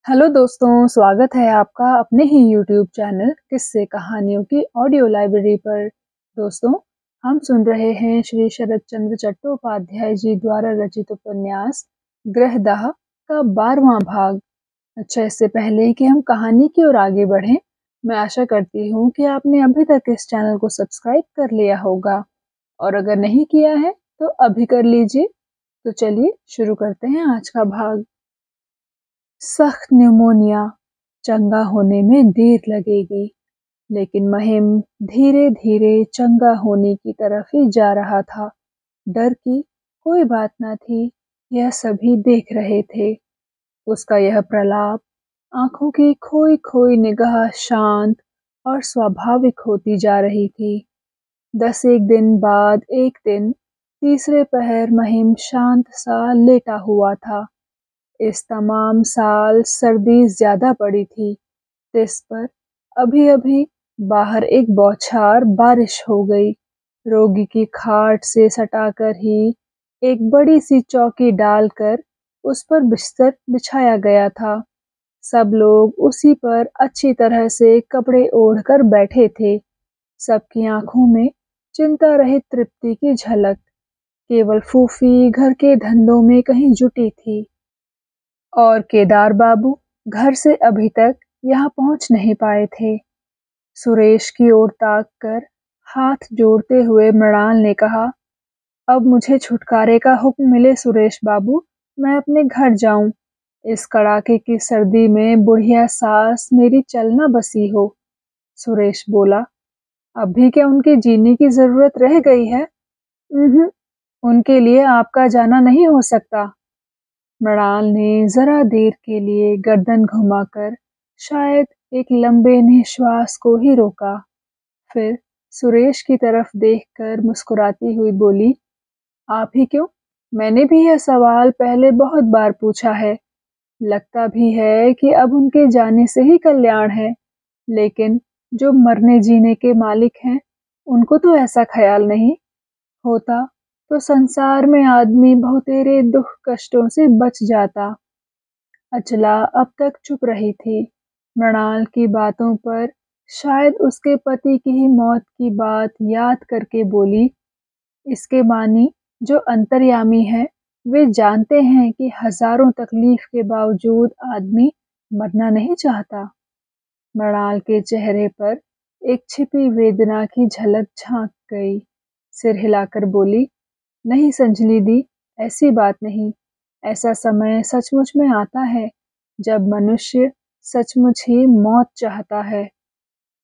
Hello दोस्तों, स्वागत है आपका अपने ही यूट्यूब चैनल किस्से कहानियों की ऑडियो लाइब्रेरी पर। दोस्तों, हम सुन रहे हैं श्री शरत चंद्र चट्टोपाध्याय जी द्वारा रचित उपन्यास ग्रहदाह का 12वां भाग। अच्छा, इससे पहले कि हम कहानी की ओर आगे बढ़ें, मैं आशा करती हूँ कि आपने अभी तक इस चैनल को सब्सक्राइब कर लिया होगा, और अगर नहीं किया है तो अभी कर लीजिए। तो चलिए शुरू करते हैं आज का भाग। सख्त न्यूमोनिया, चंगा होने में देर लगेगी, लेकिन महिम धीरे धीरे चंगा होने की तरफ ही जा रहा था। डर की कोई बात न थी, यह सभी देख रहे थे। उसका यह प्रलाप, आंखों की खोई खोई निगाह शांत और स्वाभाविक होती जा रही थी। 10 एक दिन बाद एक दिन तीसरे पहर महिम शांत सा लेटा हुआ था। इस तमाम साल सर्दी ज्यादा पड़ी थी। इस पर अभी अभी बाहर एक बौछार बारिश हो गई। रोगी की खाट से सटाकर ही एक बड़ी सी चौकी डालकर उस पर बिस्तर बिछाया गया था। सब लोग उसी पर अच्छी तरह से कपड़े ओढ़कर बैठे थे। सबकी आंखों में चिंता रहित तृप्ति की झलक। केवल फूफी घर के धंधों में कहीं जुटी थी, और केदार बाबू घर से अभी तक यहाँ पहुंच नहीं पाए थे। सुरेश की ओर ताक कर हाथ जोड़ते हुए मृणाल ने कहा, अब मुझे छुटकारे का हुक्म मिले सुरेश बाबू, मैं अपने घर जाऊं। इस कड़ाके की सर्दी में बुढ़िया सास मेरी चलना बसी हो। सुरेश बोला, अब भी क्या उनके जीने की जरूरत रह गई है? उनके लिए आपका जाना नहीं हो सकता। मृणाल ने जरा देर के लिए गर्दन घुमाकर शायद एक लंबे निश्वास को ही रोका। फिर सुरेश की तरफ देखकर मुस्कुराती हुई बोली, आप ही क्यों? मैंने भी यह सवाल पहले बहुत बार पूछा है। लगता भी है कि अब उनके जाने से ही कल्याण है, लेकिन जो मरने जीने के मालिक हैं, उनको तो ऐसा ख्याल नहीं होता, तो संसार में आदमी बहुतेरे दुख कष्टों से बच जाता। अचला अब तक चुप रही थी। मृणाल की बातों पर शायद उसके पति की ही मौत की बात याद करके बोली, इसके मानी जो अंतर्यामी है, वे जानते हैं कि हजारों तकलीफ के बावजूद आदमी मरना नहीं चाहता। मृणाल के चेहरे पर एक छिपी वेदना की झलक झांक गई। सिर हिलाकर बोली, नहीं संजली दी, ऐसी बात नहीं। ऐसा समय सचमुच में आता है जब मनुष्य सचमुच ही मौत चाहता है।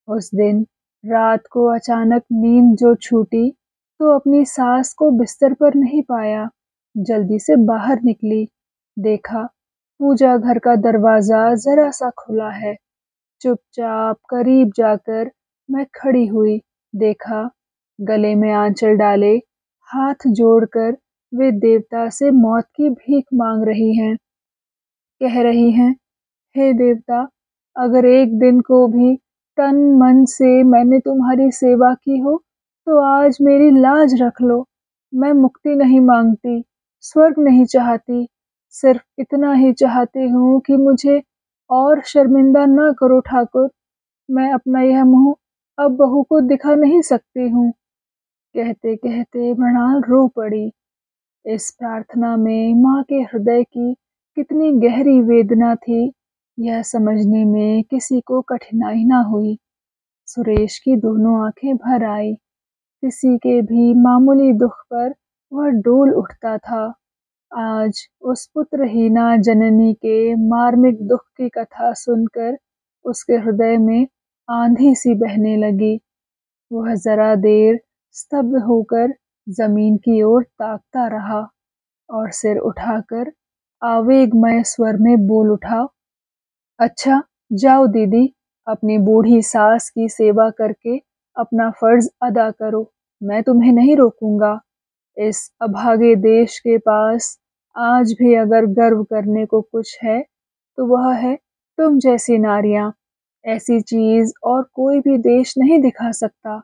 उस दिन रात को अचानक नींद जो छूटी, तो अपनी सास को बिस्तर पर नहीं पाया। जल्दी से बाहर निकली, देखा पूजा घर का दरवाजा जरा सा खुला है। चुपचाप करीब जाकर मैं खड़ी हुई, देखा गले में आंचल डाले हाथ जोड़कर वे देवता से मौत की भीख मांग रही हैं। कह रही हैं, हे देवता, अगर एक दिन को भी तन मन से मैंने तुम्हारी सेवा की हो, तो आज मेरी लाज रख लो। मैं मुक्ति नहीं मांगती, स्वर्ग नहीं चाहती, सिर्फ इतना ही चाहती हूँ कि मुझे और शर्मिंदा ना करो ठाकुर। मैं अपना यह मुंह अब बहू को दिखा नहीं सकती हूँ। कहते कहते मृणाल रो पड़ी। इस प्रार्थना में माँ के हृदय की कितनी गहरी वेदना थी, यह समझने में किसी को कठिनाई ना हुई। सुरेश की दोनों आंखें भर आई। किसी के भी मामूली दुख पर वह डोल उठता था। आज उस पुत्रहीना जननी के मार्मिक दुख की कथा सुनकर उसके हृदय में आंधी सी बहने लगी। वह जरा देर स्तब्ध होकर जमीन की ओर ताकता रहा, और सिर उठाकर आवेगमय स्वर में बोल उठा, अच्छा, जाओ दीदी, अपनी बूढ़ी सास की सेवा करके अपना फर्ज अदा करो। मैं तुम्हें नहीं रोकूंगा। इस अभागे देश के पास आज भी अगर गर्व करने को कुछ है, तो वह है तुम जैसी नारियां। ऐसी चीज और कोई भी देश नहीं दिखा सकता।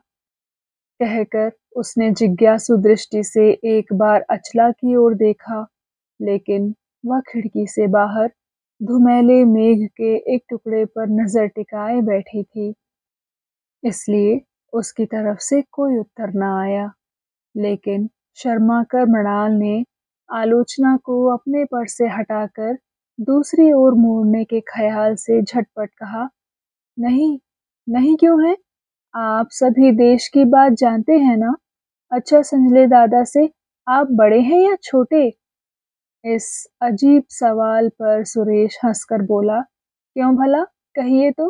कहकर उसने जिज्ञासु दृष्टि से एक बार अचला की ओर देखा, लेकिन वह खिड़की से बाहर धुमैले मेघ के एक टुकड़े पर नजर टिकाए बैठी थी, इसलिए उसकी तरफ से कोई उत्तर न आया। लेकिन शर्मा कर मृणाल ने आलोचना को अपने पर से हटाकर दूसरी ओर मोड़ने के ख्याल से झटपट कहा, नहीं, नहीं क्यों है? आप सभी देश की बात जानते हैं ना? अच्छा संजले दादा से आप बड़े हैं या छोटे? इस अजीब सवाल पर सुरेश हंसकर बोला, क्यों भला, कहिए तो।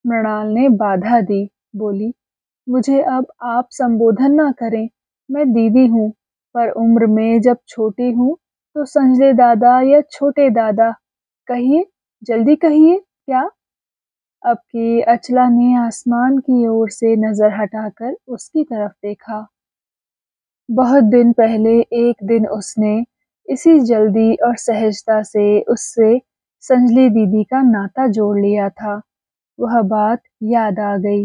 मृणाल ने बाधा दी, बोली, मुझे अब आप संबोधन ना करें, मैं दीदी हूँ, पर उम्र में जब छोटी हूँ तो संजले दादा या छोटे दादा कहिए, जल्दी कहिए क्या? अब की अचला ने आसमान की ओर से नजर हटाकर उसकी तरफ देखा। बहुत दिन पहले एक दिन उसने इसी जल्दी और सहजता से उससे संजली दीदी का नाता जोड़ लिया था। वह बात याद आ गई,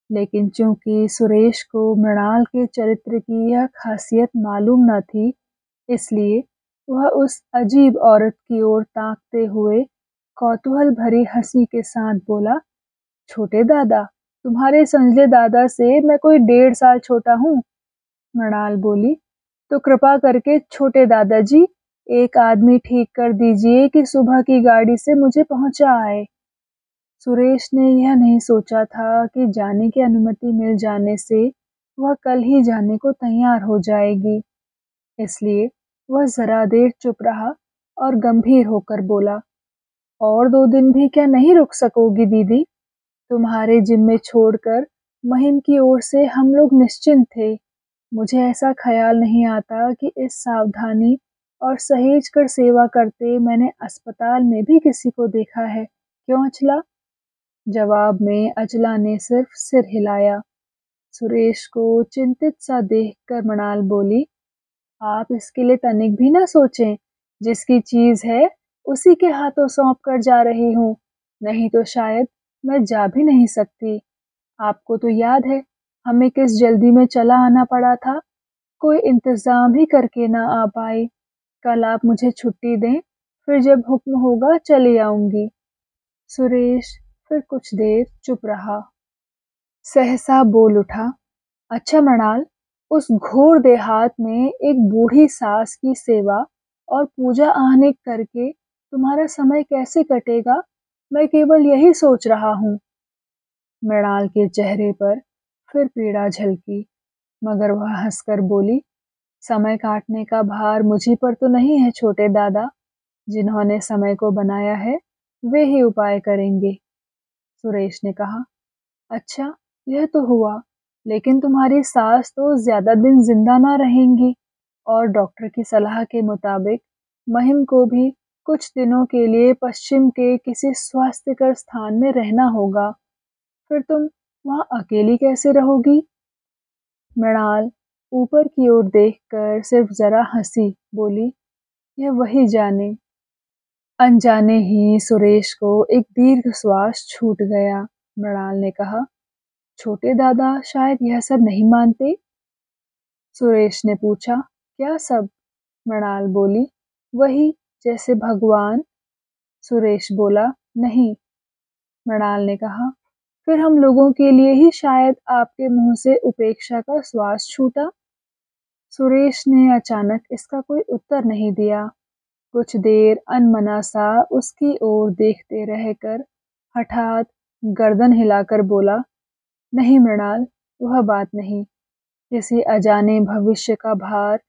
लेकिन चूंकि सुरेश को मृणाल के चरित्र की यह खासियत मालूम न थी, इसलिए वह उस अजीब औरत की ओर ताकते हुए कौतूहल भरी हंसी के साथ बोला, छोटे दादा, तुम्हारे संजले दादा से मैं कोई 1.5 साल छोटा हूँ। मृणाल बोली, तो कृपा करके छोटे दादाजी एक आदमी ठीक कर दीजिए कि सुबह की गाड़ी से मुझे पहुंचा आए। सुरेश ने यह नहीं सोचा था कि जाने की अनुमति मिल जाने से वह कल ही जाने को तैयार हो जाएगी, इसलिए वह जरा देर चुप रहा और गंभीर होकर बोला, और 2 दिन भी क्या नहीं रुक सकोगी दीदी? तुम्हारे जिम्मे छोड़कर महिम की ओर से हम लोग निश्चिंत थे। मुझे ऐसा ख्याल नहीं आता कि इस सावधानी और सहेज कर सेवा करते मैंने अस्पताल में भी किसी को देखा है, क्यों अचला? जवाब में अचला ने सिर्फ सिर हिलाया। सुरेश को चिंतित सा देखकर मृणाल बोली, आप इसके लिए तनिक भी ना सोचें, जिसकी चीज है उसी के हाथों सौंप कर जा रही हूँ, नहीं तो शायद मैं जा भी नहीं सकती। आपको तो याद है हमें किस जल्दी में चला आना पड़ा था, कोई इंतजाम ही करके ना आ पाए। कल आप मुझे छुट्टी दें, फिर जब हुक्म होगा चली आऊंगी। सुरेश फिर कुछ देर चुप रहा, सहसा बोल उठा, अच्छा मृणाल, उस घोर देहात में एक बूढ़ी सास की सेवा और पूजा आहने करके तुम्हारा समय कैसे कटेगा, मैं केवल यही सोच रहा हूँ। मृणाल के चेहरे पर फिर पीड़ा झलकी, मगर वह हंसकर बोली, समय काटने का भार मुझी पर तो नहीं है छोटे दादा, जिन्होंने समय को बनाया है वे ही उपाय करेंगे। सुरेश ने कहा, अच्छा यह तो हुआ, लेकिन तुम्हारी सास तो ज्यादा दिन जिंदा ना रहेंगी, और डॉक्टर की सलाह के मुताबिक महिम को भी कुछ दिनों के लिए पश्चिम के किसी स्वास्थ्यकर स्थान में रहना होगा। फिर तुम वहां अकेली कैसे रहोगी? मृणाल ऊपर की ओर देखकर सिर्फ जरा हंसी, बोली, यह वही जाने। अनजाने ही सुरेश को एक दीर्घ श्वास छूट गया। मृणाल ने कहा, छोटे दादा शायद यह सब नहीं मानते। सुरेश ने पूछा, क्या सब? मृणाल बोली, वही, जैसे भगवान। सुरेश बोला, नहीं। मृणाल ने कहा, फिर हम लोगों के लिए ही शायद आपके मुंह से उपेक्षा का श्वास छूटा। सुरेश ने अचानक इसका कोई उत्तर नहीं दिया। कुछ देर अनमना सा उसकी ओर देखते रहकर हठात गर्दन हिलाकर बोला, नहीं मृणाल, वह बात नहीं। किसी अजाने भविष्य का भार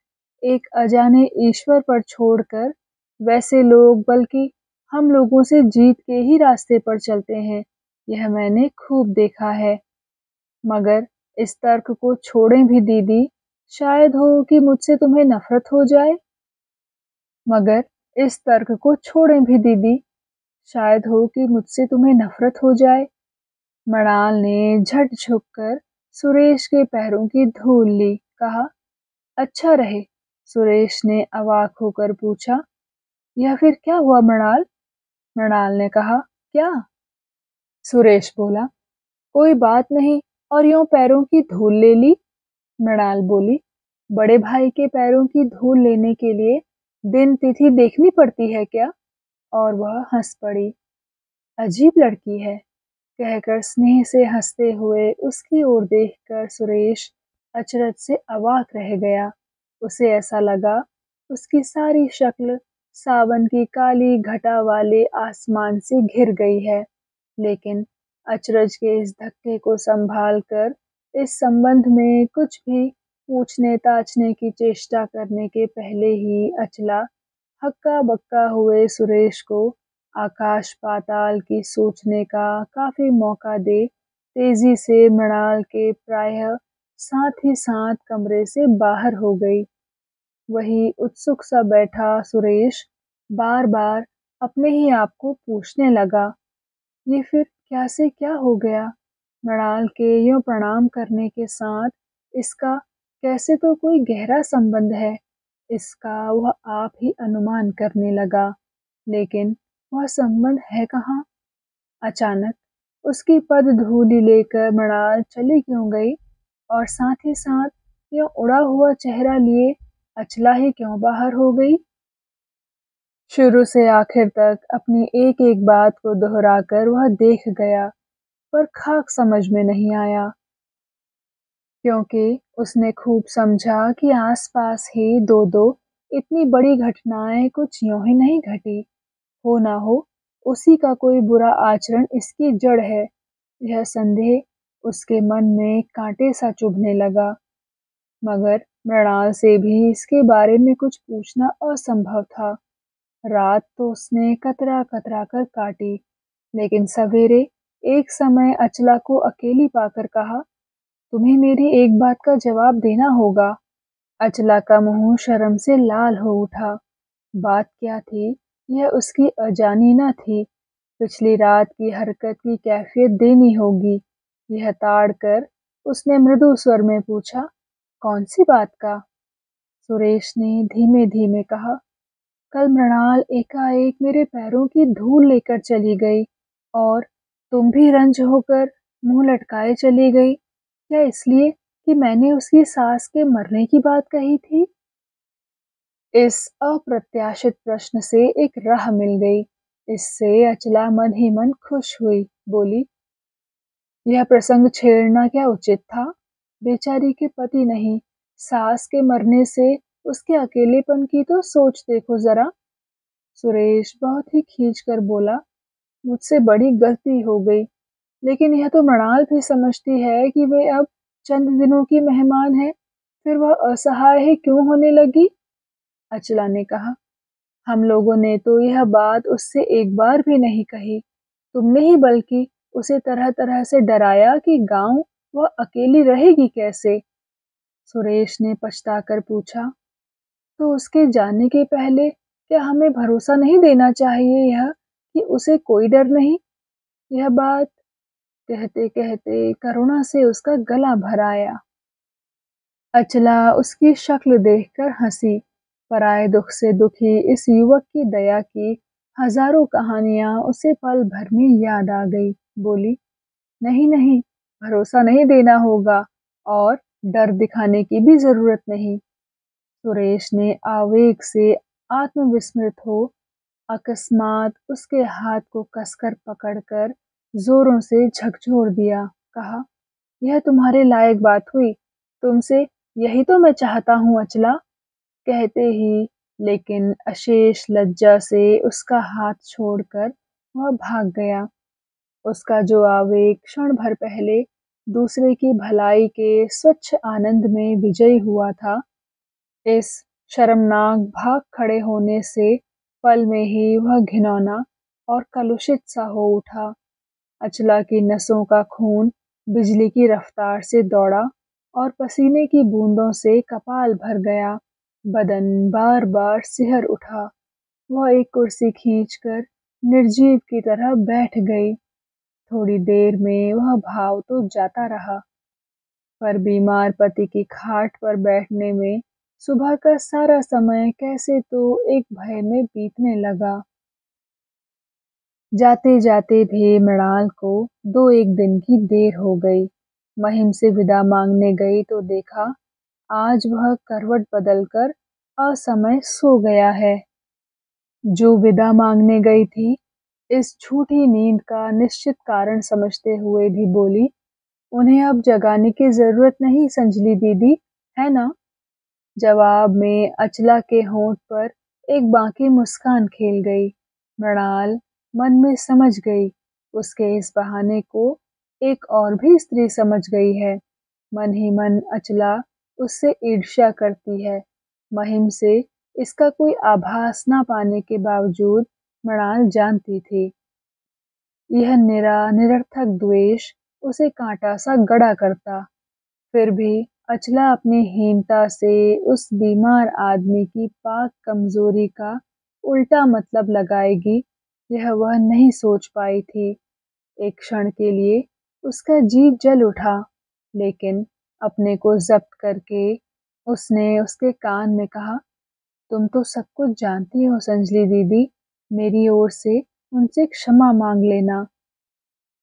एक अजाने ईश्वर पर छोड़कर वैसे लोग बल्कि हम लोगों से जीत के ही रास्ते पर चलते हैं, यह मैंने खूब देखा है। मगर इस तर्क को छोड़ें भी दीदी, शायद हो कि मुझसे तुम्हें नफरत हो जाए। मगर इस तर्क को छोड़ें भी दीदी, शायद हो कि मुझसे तुम्हें नफरत हो जाए। मृणाल ने झट झुककर सुरेश के पैरों की धूल ली, कहा, अच्छा रहे। सुरेश ने अवाक होकर पूछा, यह फिर क्या हुआ मृणाल? मृणाल ने कहा, क्या? सुरेश बोला, कोई बात नहीं, और यूं पैरों की धूल ले ली। मृणाल बोली, बड़े भाई के पैरों की धूल लेने के लिए दिन तिथि देखनी पड़ती है क्या? और वह हंस पड़ी। अजीब लड़की है, कहकर स्नेह से हंसते हुए उसकी ओर देखकर सुरेश अचरज से अवाक रह गया। उसे ऐसा लगा उसकी सारी शक्ल सावन की काली घटा वाले आसमान से घिर गई है। लेकिन अचरज के इस धक्के को संभाल कर इस संबंध में कुछ भी पूछने ताछने की चेष्टा करने के पहले ही अचला हक्का बक्का हुए सुरेश को आकाश पाताल की सोचने का काफी मौका दे तेजी से मृणाल के प्रायः साथ ही साथ कमरे से बाहर हो गई। वही उत्सुक सा बैठा सुरेश बार बार अपने ही आप को पूछने लगा, ये फिर क्या से क्या हो गया? मृणाल के यूं प्रणाम करने के साथ इसका कैसे तो कोई गहरा संबंध है, इसका वह आप ही अनुमान करने लगा। लेकिन वह संबंध है कहाँ? अचानक उसकी पदधूलि लेकर मृणाल चली क्यों गई और साथ ही साथ यह उड़ा हुआ चेहरा लिए अचला ही क्यों बाहर हो गई? शुरू से आखिर तक अपनी एक एक बात को दोहराकर वह देख गया, पर खाक समझ में नहीं आया, क्योंकि उसने खूब समझा कि आसपास ही दो-दो इतनी बड़ी घटनाएं कुछ यूं ही नहीं घटी। हो ना हो उसी का कोई बुरा आचरण इसकी जड़ है। यह संदेह उसके मन में कांटे सा चुभने लगा। मगर मृणाल से भी इसके बारे में कुछ पूछना असंभव था। रात तो उसने कतरा कतरा कर काटी, लेकिन सवेरे एक समय अचला को अकेली पाकर कहा, तुम्हें मेरी एक बात का जवाब देना होगा। अचला का मुंह शर्म से लाल हो उठा। बात क्या थी यह उसकी अजानी न थी। पिछली रात की हरकत की कैफियत देनी होगी। यह ताड़ कर उसने मृदु स्वर में पूछा, कौन सी बात का? सुरेश ने धीमे धीमे कहा, कल मृणाल एकाएक मेरे पैरों की धूल लेकर चली गई और तुम भी रंज होकर मुंह लटकाए चली गई। क्या इसलिए कि मैंने उसकी सास के मरने की बात कही थी? इस अप्रत्याशित प्रश्न से एक राह मिल गई। इससे अचला मन ही मन खुश हुई। बोली, यह प्रसंग छेड़ना क्या उचित था? बेचारी के पति नहीं, सास के मरने से उसके अकेलेपन की तो सोच देखो जरा। सुरेश बहुत ही खींच कर बोला, मुझसे बड़ी गलती हो गई, लेकिन यह तो मृणाल भी समझती है कि वे अब चंद दिनों की मेहमान है, फिर वह असहाय ही क्यों होने लगी? अचला ने कहा, हम लोगों ने तो यह बात उससे एक बार भी नहीं कही। तुमने ही बल्कि उसे तरह तरह से डराया कि गांव वह अकेली रहेगी कैसे? सुरेश ने पछताकर पूछा, तो उसके जाने के पहले क्या हमें भरोसा नहीं देना चाहिए यह कि उसे कोई डर नहीं? यह बात कहते कहते करुणा से उसका गला भर आया। अचला उसकी शक्ल देखकर हंसी। पराये दुख से दुखी इस युवक की दया की हजारों कहानियां उसे पल भर में याद आ गई। बोली, नहीं नहीं, भरोसा नहीं देना होगा और डर दिखाने की भी जरूरत नहीं। सुरेश ने आवेग से आत्मविस्मृत हो अकस्मात उसके हाथ को कसकर पकड़कर जोरों से झकझोर दिया। कहा, यह तुम्हारे लायक बात हुई, तुमसे यही तो मैं चाहता हूँ अचला। कहते ही लेकिन अशेष लज्जा से उसका हाथ छोड़कर वह भाग गया। उसका जो आवेग क्षण भर पहले दूसरे की भलाई के स्वच्छ आनंद में विजयी हुआ था, इस शर्मनाक भाग खड़े होने से पल में ही वह घिनौना और कलुषित सा हो उठा। अचला की नसों का खून बिजली की रफ्तार से दौड़ा और पसीने की बूंदों से कपाल भर गया। बदन बार बार सिहर उठा। वह एक कुर्सी खींचकर निर्जीव की तरह बैठ गई। थोड़ी देर में वह भाव तो जाता रहा, पर बीमार पति की खाट पर बैठने में सुबह का सारा समय कैसे तो एक भय में बीतने लगा। जाते जाते भी मृणाल को 2-1 दिन की देर हो गई। महिम से विदा मांगने गई तो देखा आज वह करवट बदलकर असमय सो गया है। जो विदा मांगने गई थी, इस झूठी नींद का निश्चित कारण समझते हुए भी बोली, उन्हें अब जगाने की जरूरत नहीं संजली दीदी, है ना? जवाब में अचला के होंठ पर एक बांकी मुस्कान खेल गई। मृणाल मन में समझ गई, उसके इस बहाने को एक और भी स्त्री समझ गई है। मन ही मन अचला उससे ईर्ष्या करती है। महिम से इसका कोई आभास न पाने के बावजूद मृणाल जानती थी, यह निरर्थक द्वेष उसे कांटा सा गड़ा करता। फिर भी अचला अपनी हीनता से उस बीमार आदमी की पाक कमजोरी का उल्टा मतलब लगाएगी, यह वह नहीं सोच पाई थी। एक क्षण के लिए उसका जी जल उठा, लेकिन अपने को जब्त करके उसने उसके कान में कहा, तुम तो सब कुछ जानती हो संजली दीदी, मेरी ओर से उनसे क्षमा मांग लेना।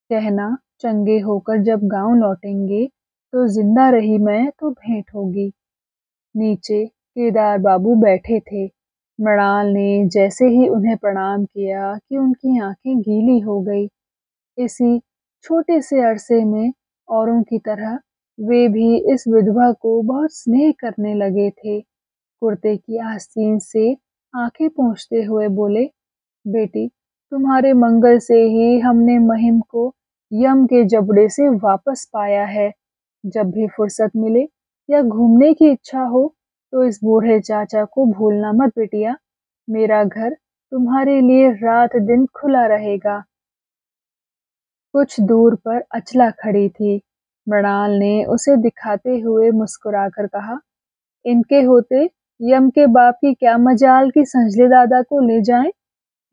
कहना, चंगे होकर जब गांव लौटेंगे तो जिंदा रही मैं तो भेंट होगी। नीचे केदार बाबू बैठे थे। मृणाल ने जैसे ही उन्हें प्रणाम किया कि उनकी आंखें गीली हो गई। इसी छोटे से अरसे में औरों की तरह वे भी इस विधवा को बहुत स्नेह करने लगे थे। कुर्ते की आस्तीन से आंखें पोंछते हुए बोले, बेटी, तुम्हारे मंगल से ही हमने महिम को यम के जबड़े से वापस पाया है। जब भी फुर्सत मिले या घूमने की इच्छा हो तो इस बूढ़े चाचा को भूलना मत बेटिया। मेरा घर तुम्हारे लिए रात दिन खुला रहेगा। कुछ दूर पर अचला खड़ी थी। मृणाल ने उसे दिखाते हुए मुस्कुराकर कहा, इनके होते यम के बाप की क्या मजाल की संजले दादा को ले जाएं।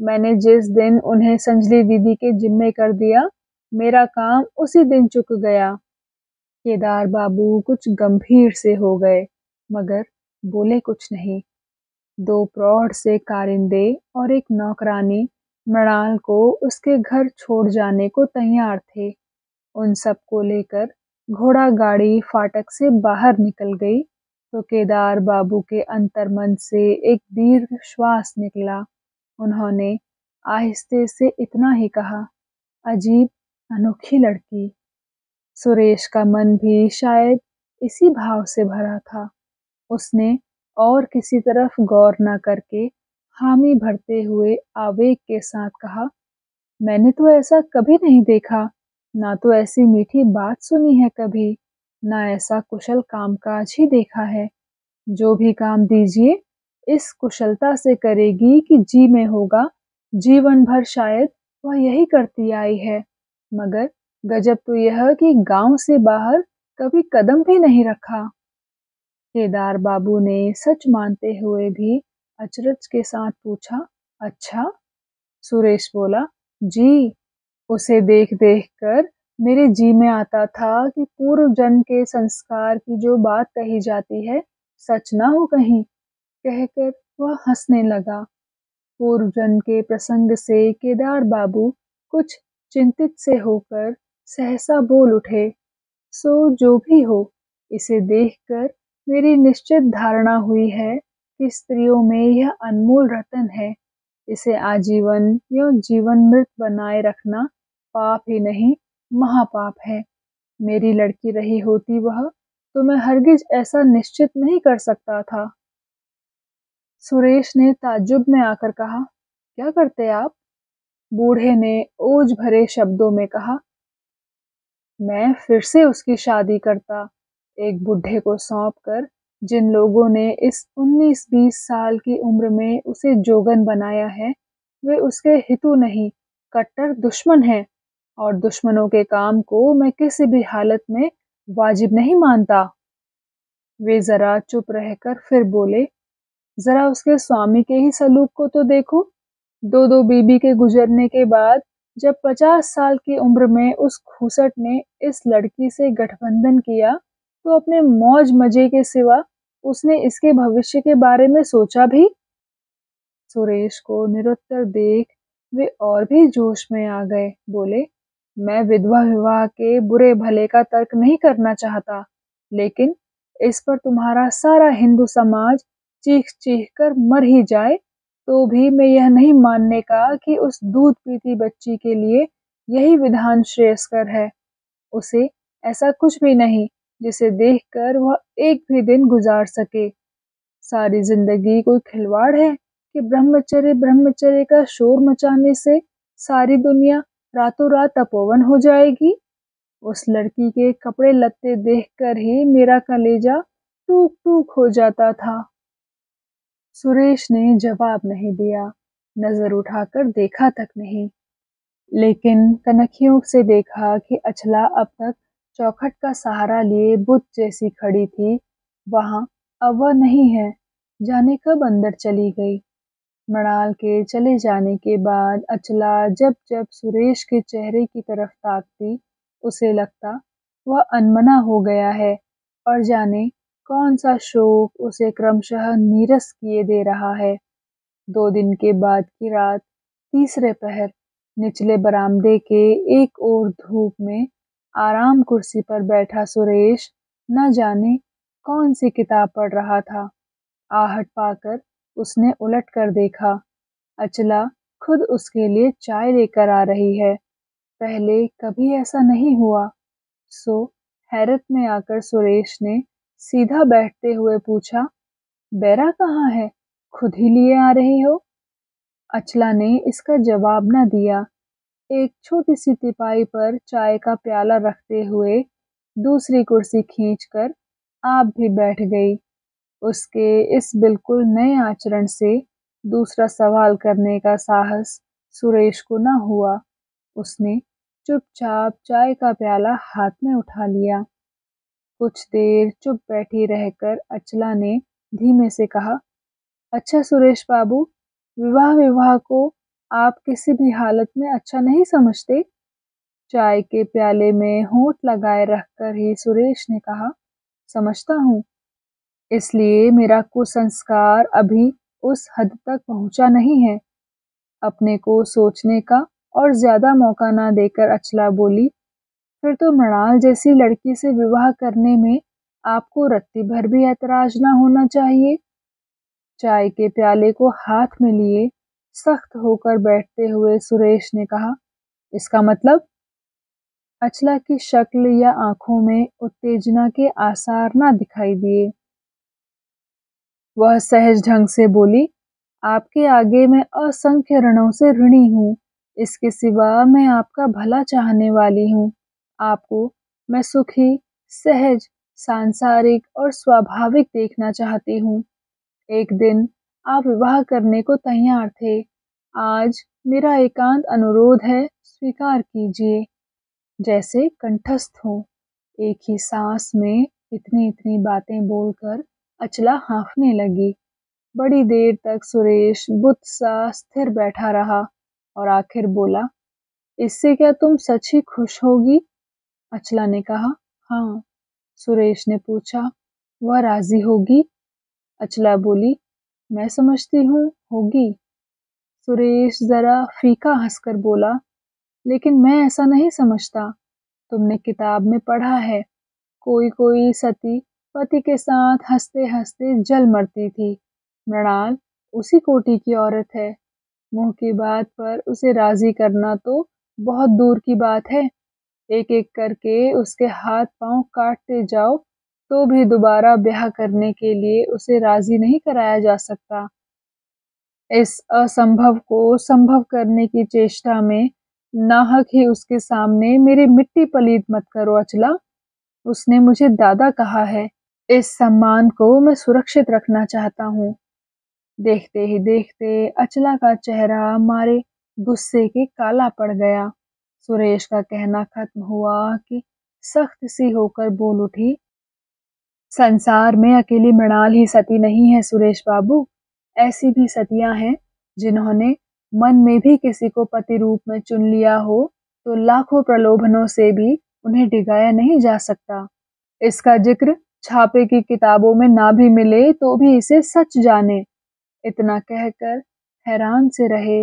मैंने जिस दिन उन्हें संजली दीदी के जिम्मे कर दिया, मेरा काम उसी दिन चुक गया। केदार बाबू कुछ गंभीर से हो गए, मगर बोले कुछ नहीं। दो प्रौढ़ से कारिंदे और एक नौकरानी मृणाल को उसके घर छोड़ जाने को तैयार थे। उन सबको लेकर घोड़ा गाड़ी फाटक से बाहर निकल गई तो केदार बाबू के अंतर्मन से एक दीर्घ श्वास निकला। उन्होंने आहिस्ते से इतना ही कहा, अजीब अनोखी लड़की। सुरेश का मन भी शायद इसी भाव से भरा था। उसने और किसी तरफ गौर न करके हामी भरते हुए आवेग के साथ कहा, मैंने तो ऐसा कभी नहीं देखा, ना तो ऐसी मीठी बात सुनी है कभी, ना ऐसा कुशल कामकाज ही देखा है। जो भी काम दीजिए इस कुशलता से करेगी कि जी में होगा, जीवन भर शायद वह यही करती आई है। मगर गजब तो यह कि गांव से बाहर कभी कदम भी नहीं रखा। केदार बाबू ने सच मानते हुए भी अचरज के साथ पूछा, अच्छा? सुरेश बोला, जी। उसे देख देख कर मेरे जी में आता था कि पूर्व जन्म के संस्कार की जो बात कही जाती है सच ना हो कहीं। कहकर वह हंसने लगा। पूर्व जन्म के प्रसंग से केदार बाबू कुछ चिंतित से होकर सहसा बोल उठे, सो जो भी हो, इसे देखकर मेरी निश्चित धारणा हुई है कि स्त्रियों में यह अनमोल रतन है। इसे आजीवन या जीवन मृत बनाए रखना पाप ही नहीं महापाप है। मेरी लड़की रही होती वह तो मैं हरगिज ऐसा निश्चित नहीं कर सकता था। सुरेश ने ताज्जुब में आकर कहा, क्या करते आप? बूढ़े ने ओज भरे शब्दों में कहा, मैं फिर से उसकी शादी करता। एक बुढ़े को सौंप कर जिन लोगों ने इस 19-20 साल की उम्र में उसे जोगन बनाया है, वे उसके हितू नहीं, कट्टर दुश्मन हैं। और दुश्मनों के काम को मैं किसी भी हालत में वाजिब नहीं मानता। वे जरा चुप रहकर फिर बोले, जरा उसके स्वामी के ही सलूक को तो देखो। दो दो बीबी के गुजरने के बाद जब 50 साल की उम्र में उस खूसट ने इस लड़की से गठबंधन किया तो अपने मौज मजे के सिवा उसने इसके भविष्य के बारे में सोचा भी? सुरेश को निरुत्तर देख वे और भी जोश में आ गए। बोले, मैं विधवा विवाह के बुरे भले का तर्क नहीं करना चाहता, लेकिन इस पर तुम्हारा सारा हिंदू समाज चीख चीख कर मर ही जाए तो भी मैं यह नहीं मानने का कि उस दूध पीती बच्ची के लिए यही विधान श्रेयस्कर है। उसे ऐसा कुछ भी नहीं जिसे देखकर वह एक भी दिन गुजार सके। सारी जिंदगी कोई खिलवाड़ है कि ब्रह्मचर्य ब्रह्मचर्य का शोर मचाने से सारी दुनिया रातों रात तपोवन हो जाएगी। उस लड़की के कपड़े लत्ते देखकर ही मेरा कलेजा टूक टूक हो जाता था। सुरेश ने जवाब नहीं दिया, नजर उठाकर देखा तक नहीं, लेकिन कनखियों से देखा कि अचला अब तक चौखट का सहारा लिए बुत जैसी खड़ी थी, वहां अब वह नहीं है। जाने कब अंदर चली गई। मृणाल के चले जाने के बाद अचला जब जब सुरेश के चेहरे की तरफ ताकती, उसे लगता वह अनमना हो गया है और जाने कौन सा शोक उसे क्रमशः नीरस किए दे रहा है। 2 दिन के बाद की रात, तीसरे पहर, निचले बरामदे के एक ओर धूप में आराम कुर्सी पर बैठा सुरेश न जाने कौन सी किताब पढ़ रहा था। आहट पाकर उसने उलट कर देखा। अचला खुद उसके लिए चाय लेकर आ रही है। पहले कभी ऐसा नहीं हुआ। सो हैरत में आकर सुरेश ने सीधा बैठते हुए पूछा, बैरा कहाँ है? खुद ही लिए आ रही हो? अचला ने इसका जवाब न दिया। एक छोटी सी तिपाई पर चाय का प्याला रखते हुए दूसरी कुर्सी खींचकर आप भी बैठ गई। उसके इस बिल्कुल नए आचरण से दूसरा सवाल करने का साहस सुरेश को न हुआ। उसने चुपचाप चाय का प्याला हाथ में उठा लिया। कुछ देर चुप बैठी रहकर अचला ने धीमे से कहा, अच्छा सुरेश बाबू, विवाह विवाह को आप किसी भी हालत में अच्छा नहीं समझते? चाय के प्याले में होंठ लगाए रखकर ही सुरेश ने कहा, समझता हूँ, इसलिए मेरा कुसंस्कार अभी उस हद तक पहुंचा नहीं है। अपने को सोचने का और ज्यादा मौका ना देकर अचला बोली, फिर तो मृणाल जैसी लड़की से विवाह करने में आपको रत्ती भर भी ऐतराज ना होना चाहिए। चाय के प्याले को हाथ में लिए सख्त होकर बैठते हुए सुरेश ने कहा, इसका मतलब? अचला की शक्ल या आंखों में उत्तेजना के आसार ना दिखाई दिए। वह सहज ढंग से बोली, आपके आगे मैं असंख्य ऋणों से ऋणी हूँ। इसके सिवा मैं आपका भला चाहने वाली हूँ। आपको मैं सुखी, सहज, सांसारिक और स्वाभाविक देखना चाहती हूँ। एक दिन आप विवाह करने को तैयार थे। आज मेरा एकांत अनुरोध है, स्वीकार कीजिए। जैसे कंठस्थ हो। एक ही सांस में इतनी इतनी बातें बोलकर अचला हाँफने लगी। बड़ी देर तक सुरेश बुत सा स्थिर बैठा रहा और आखिर बोला, इससे क्या तुम सच ही खुश होगी? अचला ने कहा, हाँ। सुरेश ने पूछा, वह राजी होगी? अचला बोली, मैं समझती हूँ होगी। सुरेश जरा फीका हंसकर बोला, लेकिन मैं ऐसा नहीं समझता। तुमने किताब में पढ़ा है, कोई कोई सती पति के साथ हंसते हंसते जल मरती थी। मृणाल उसी कोटि की औरत है। मुंह की बात पर उसे राजी करना तो बहुत दूर की बात है। एक एक करके उसके हाथ पांव काटते जाओ तो भी दोबारा ब्याह करने के लिए उसे राजी नहीं कराया जा सकता। इस असंभव को संभव करने की चेष्टा में नाहक ही उसके सामने मेरी मिट्टी पलीत मत करो अचला। उसने मुझे दादा कहा है। इस सम्मान को मैं सुरक्षित रखना चाहता हूँ। देखते ही देखते अचला का चेहरा मारे गुस्से के काला पड़ गया। सुरेश का कहना खत्म हुआ कि सख्त सी होकर बोल उठी, संसार में अकेली मृणाल ही सती नहीं है सुरेश बाबू। ऐसी भी सतियां हैं जिन्होंने मन में भी किसी को पति रूप में चुन लिया हो तो लाखों प्रलोभनों से भी उन्हें डिगाया नहीं जा सकता। इसका जिक्र छापे की किताबों में ना भी मिले तो भी इसे सच जाने। इतना कहकर हैरान से रहे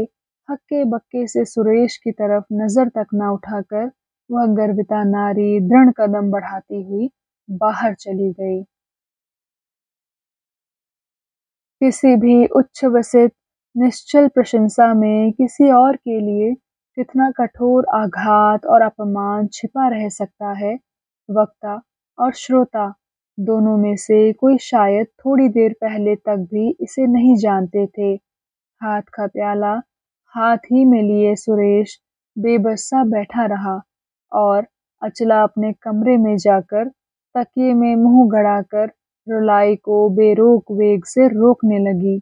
हक्के बक्के से सुरेश की तरफ नजर तक न उठाकर वह गर्विता नारी दृढ़ कदम बढ़ाती हुई बाहर चली गई। किसी भी उच्छ्वसित निश्चल प्रशंसा में किसी और के लिए कितना कठोर आघात और अपमान छिपा रह सकता है। वक्ता और श्रोता दोनों में से कोई शायद थोड़ी देर पहले तक भी इसे नहीं जानते थे। हाथ का प्याला हाथ ही में लिए सुरेश बेबस सा बैठा रहा और अचला अपने कमरे में जाकर तकिए में मुंह गड़ाकर रुलाई को बेरोक वेग से रोकने लगी।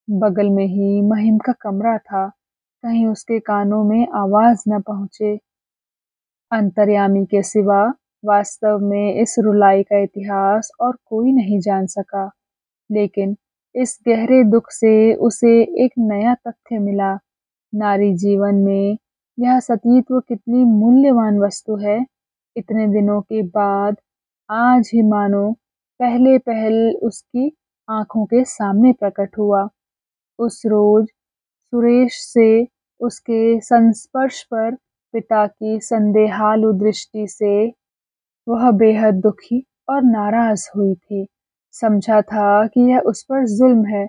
बगल में ही महिम का कमरा था, कहीं उसके कानों में आवाज न पहुंचे। अंतर्यामी के सिवा वास्तव में इस रुलाई का इतिहास और कोई नहीं जान सका, लेकिन इस गहरे दुख से उसे एक नया तथ्य मिला। नारी जीवन में यह सतीत्व कितनी मूल्यवान वस्तु है, इतने दिनों के बाद आज ही मानो पहले पहल उसकी आंखों के सामने प्रकट हुआ। उस रोज सुरेश से उसके संस्पर्श पर पिता की संदेहालु दृष्टि से वह बेहद दुखी और नाराज हुई थी। समझा था कि यह उस पर जुल्म है,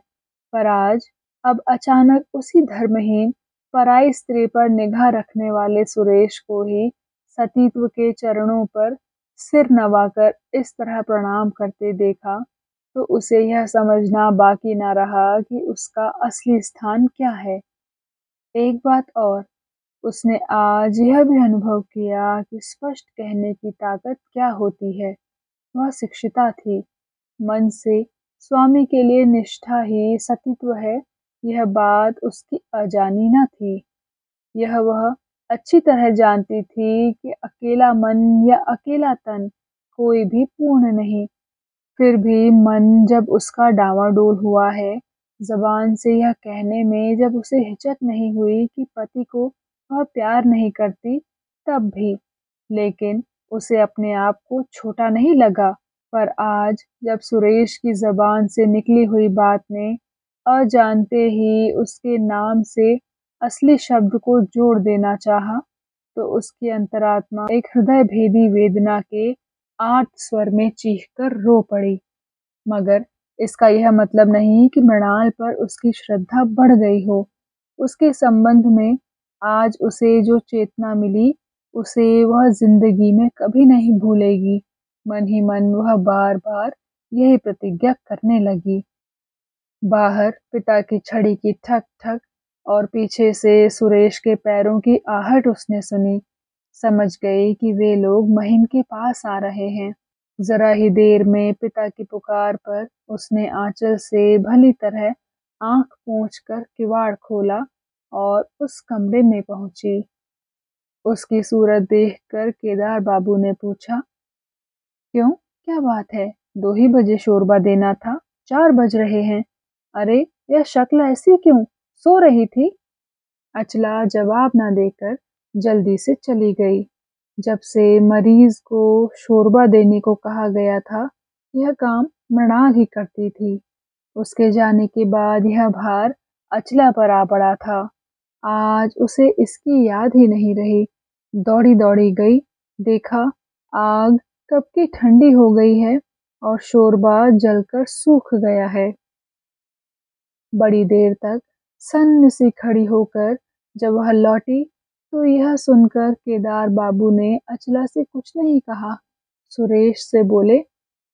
पर आज अब अचानक उसी धर्महीन पराई स्त्री पर निगाह रखने वाले सुरेश को ही सतीत्व के चरणों पर सिर नवाकर इस तरह प्रणाम करते देखा, तो उसे यह समझना बाकी न रहा कि उसका असली स्थान क्या है। एक बात और, उसने आज यह भी अनुभव किया कि स्पष्ट कहने की ताकत क्या होती है। वह शिक्षिता थी, मन से स्वामी के लिए निष्ठा ही सतीत्व है, यह बात उसकी अजानी न थी। यह वह अच्छी तरह जानती थी कि अकेला मन या अकेला तन कोई भी पूर्ण नहीं। फिर भी मन जब उसका डावाडोल हुआ है, ज़बान से यह कहने में जब उसे हिचक नहीं हुई कि पति को वह प्यार नहीं करती, तब भी, लेकिन उसे अपने आप को छोटा नहीं लगा। पर आज जब सुरेश की ज़बान से निकली हुई बात ने अजानते ही उसके नाम से असली शब्द को जोड़ देना चाहा, तो उसकी अंतरात्मा एक हृदय भेदी वेदना के आर्त स्वर में चीखकर रो पड़ी। मगर इसका यह मतलब नहीं कि मृणाल पर उसकी श्रद्धा बढ़ गई हो। उसके संबंध में आज उसे जो चेतना मिली, उसे वह जिंदगी में कभी नहीं भूलेगी। मन ही मन वह बार-बार यही प्रतिज्ञा करने लगी। बाहर पिता की छड़ी की ठक-ठक और पीछे से सुरेश के पैरों की आहट उसने सुनी। समझ गई कि वे लोग महिम के पास आ रहे हैं। जरा ही देर में पिता की पुकार पर उसने आंचल से भली तरह आंख पोंछकर किवाड़ खोला और उस कमरे में पहुंची। उसकी सूरत देखकर केदार बाबू ने पूछा, क्यों, क्या बात है? 2 ही बजे शोरबा देना था, 4 बज रहे हैं। अरे, यह शक्ल ऐसी क्यों? सो रही थी? अचला जवाब न देकर जल्दी से चली गई। जब से मरीज को शोरबा देने को कहा गया था, यह काम मृणाल ही करती थी। उसके जाने के बाद यह भार अचला पर आ पड़ा था। आज उसे इसकी याद ही नहीं रही। दौड़ी-दौड़ी गई, देखा आग कब की ठंडी हो गई है और शोरबा जलकर सूख गया है। बड़ी देर तक सन्न सी खड़ी होकर जब वह लौटी, तो यह सुनकर केदार बाबू ने अचला से कुछ नहीं कहा। सुरेश से बोले,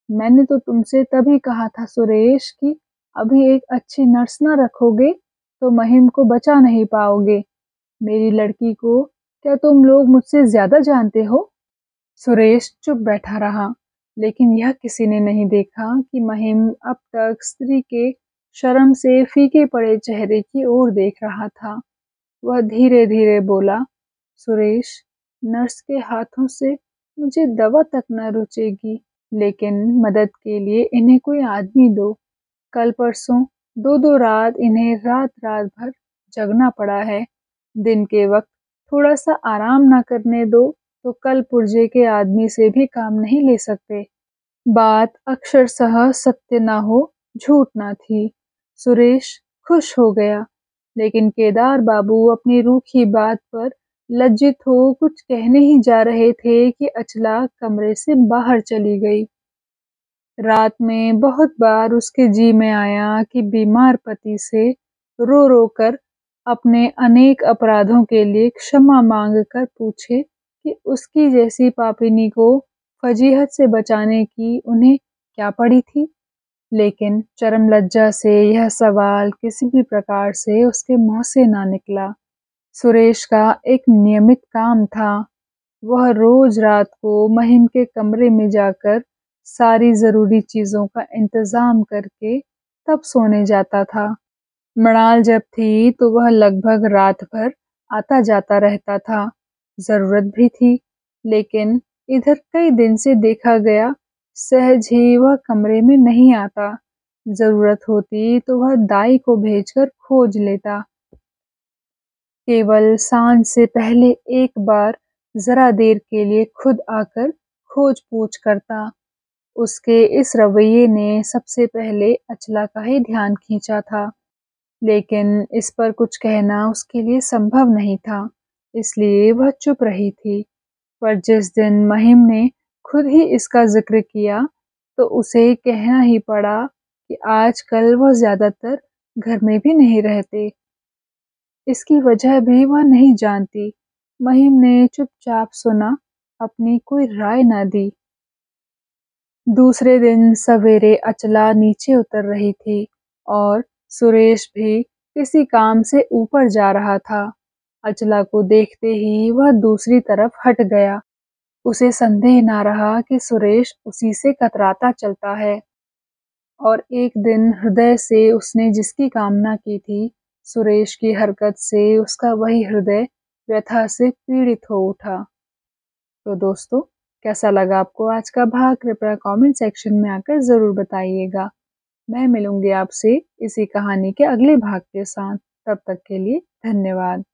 मैंने तो तुमसे तभी कहा था सुरेश कि अभी एक अच्छी नर्स न रखोगे तो महिम को बचा नहीं पाओगे। मेरी लड़की को क्या तुम लोग मुझसे ज्यादा जानते हो? सुरेश चुप बैठा रहा, लेकिन यह किसी ने नहीं देखा कि महिम अब तक स्त्री के शर्म से फीके पड़े चेहरे की ओर देख रहा था। वह धीरे धीरे बोला, सुरेश, नर्स के हाथों से मुझे दवा तक न रुचेगी, लेकिन मदद के लिए इन्हें कोई आदमी दो। कल परसों 2-2 रात इन्हें रात रात भर जगना पड़ा है। दिन के वक्त थोड़ा सा आराम ना करने दो तो कल पुर्जे के आदमी से भी काम नहीं ले सकते। बात अक्षरशः सत्य ना हो, झूठ ना थी। सुरेश खुश हो गया, लेकिन केदार बाबू अपनी रूखी बात पर लज्जित हो कुछ कहने ही जा रहे थे कि अचला कमरे से बाहर चली गई। रात में बहुत बार उसके जी में आया कि बीमार पति से रो रो कर अपने अनेक अपराधों के लिए क्षमा मांगकर पूछे कि उसकी जैसी पापिनी को फजीहत से बचाने की उन्हें क्या पड़ी थी। लेकिन चरम लज्जा से यह सवाल किसी भी प्रकार से उसके मुंह से ना निकला। सुरेश का एक नियमित काम था। वह रोज रात को महिम के कमरे में जाकर सारी जरूरी चीजों का इंतजाम करके तब सोने जाता था। मृणाल जब थी तो वह लगभग रात भर आता जाता रहता था। जरूरत भी थी, लेकिन इधर कई दिन से देखा गया सहज ही वह कमरे में नहीं आता। जरूरत होती तो वह दाई को भेजकर खोज लेता। केवल सांझ से पहले एक बार जरा देर के लिए खुद आकर खोज पूछ करता। उसके इस रवैये ने सबसे पहले अचला का ही ध्यान खींचा था, लेकिन इस पर कुछ कहना उसके लिए संभव नहीं था, इसलिए वह चुप रही थी। पर जिस दिन महिम ने खुद ही इसका जिक्र किया तो उसे कहना ही पड़ा कि आजकल वह ज्यादातर घर में भी नहीं रहते। इसकी वजह भी वह नहीं जानती। महिम ने चुपचाप सुना, अपनी कोई राय न दी। दूसरे दिन सवेरे अचला नीचे उतर रही थी और सुरेश भी किसी काम से ऊपर जा रहा था। अचला को देखते ही वह दूसरी तरफ हट गया। उसे संदेह न रहा कि सुरेश उसी से कतराता चलता है। और एक दिन हृदय से उसने जिसकी कामना की थी, सुरेश की हरकत से उसका वही हृदय व्यथा से पीड़ित हो उठा। तो दोस्तों, कैसा लगा आपको आज का भाग? कृपया कमेंट सेक्शन में आकर ज़रूर बताइएगा। मैं मिलूंगी आपसे इसी कहानी के अगले भाग के साथ। तब तक के लिए धन्यवाद।